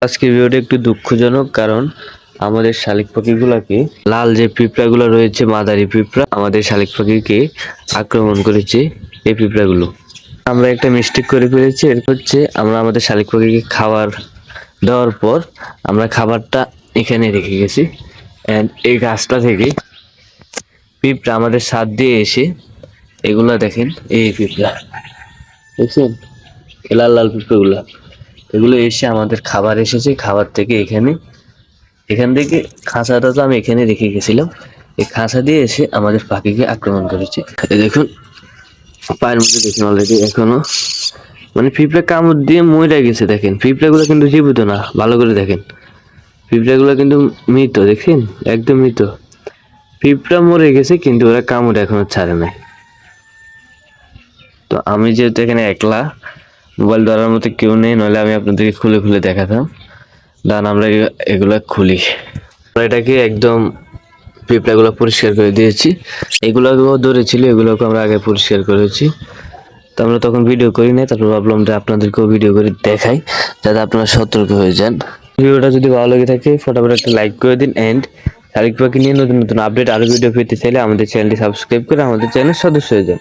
আজকের ভিডিওটা একটু দুঃখজনক, কারণ আমাদের শালিক পাখিগুলোকে লাল যে পিঁপড়াগুলো রয়েছে, মাদারি পিঁপড়া, আমাদের শালিক পাখিকে আক্রমণ করেছে। এই পিঁপড়াগুলো আমরা একটা মিস্টেক করে ফেলেছি। এর হচ্ছে আমরা আমাদের শালিক পাখিকে খাবার দেওয়ার পর আমরা খাবারটা এখানে রেখে গেছি, অ্যান্ড এই গাছটা থেকে পিঁপড়া আমাদের ছাদ দিয়ে এসে এগুলা দেখেন, এই পিঁপড়া দেখছেন, লাল লাল পিঁপড়াগুলা, এগুলো এসে আমাদের খাবার এসেছে। খাবার থেকে এখান থেকে খাঁচাটা তো আমি এখানে রেখে গেছিলাম, এই খাঁচা দিয়ে এসে আমাদের পাখিকে আক্রমণ করেছে। এই দেখুন পায়ের মধ্যে দেখুন অলরেডি এখনো মানে পিঁপড়া কামড় দিয়ে মরে গেছে। দেখেন পিঁপড়াগুলো কিন্তু জীবিত না, ভালো করে দেখেন, পিঁপড়াগুলো কিন্তু মৃত, দেখছেন, একদম মৃত। পিঁপড়া মরে গেছে কিন্তু ওরা কামড় এখনো ছাড়ে নাই। তো আমি যেহেতু এখানে একলা, মোবাইল ধরার মতো কেউ নেই, নইলে আমি আপনাদেরকে খুলে খুলে দেখাতাম। দাঁড়ান আমরা এগুলা খুলি। আমরা এটাকে একদম পিঁপড়াগুলো পরিষ্কার করে দিয়েছি। এগুলোকেও ধরেছিল, এগুলোকে আমরা আগে পরিষ্কার করেছি। তো আমরা তখন ভিডিও করি নাই, তারপর ভাবলাম যে আপনাদেরকেও ভিডিও করে দেখাই, যাতে আপনারা সতর্ক হয়ে যান। ভিডিওটা যদি ভালো লেগে থাকে ফটাফট একটা লাইক করে দিন, এন্ড শালিক পাখি নিয়ে নতুন নতুন আপডেট আরো ভিডিও পেতে চাইলে আমাদের চ্যানেলটি সাবস্ক্রাইব করে আমাদের চ্যানেলের সদস্য হয়ে যান।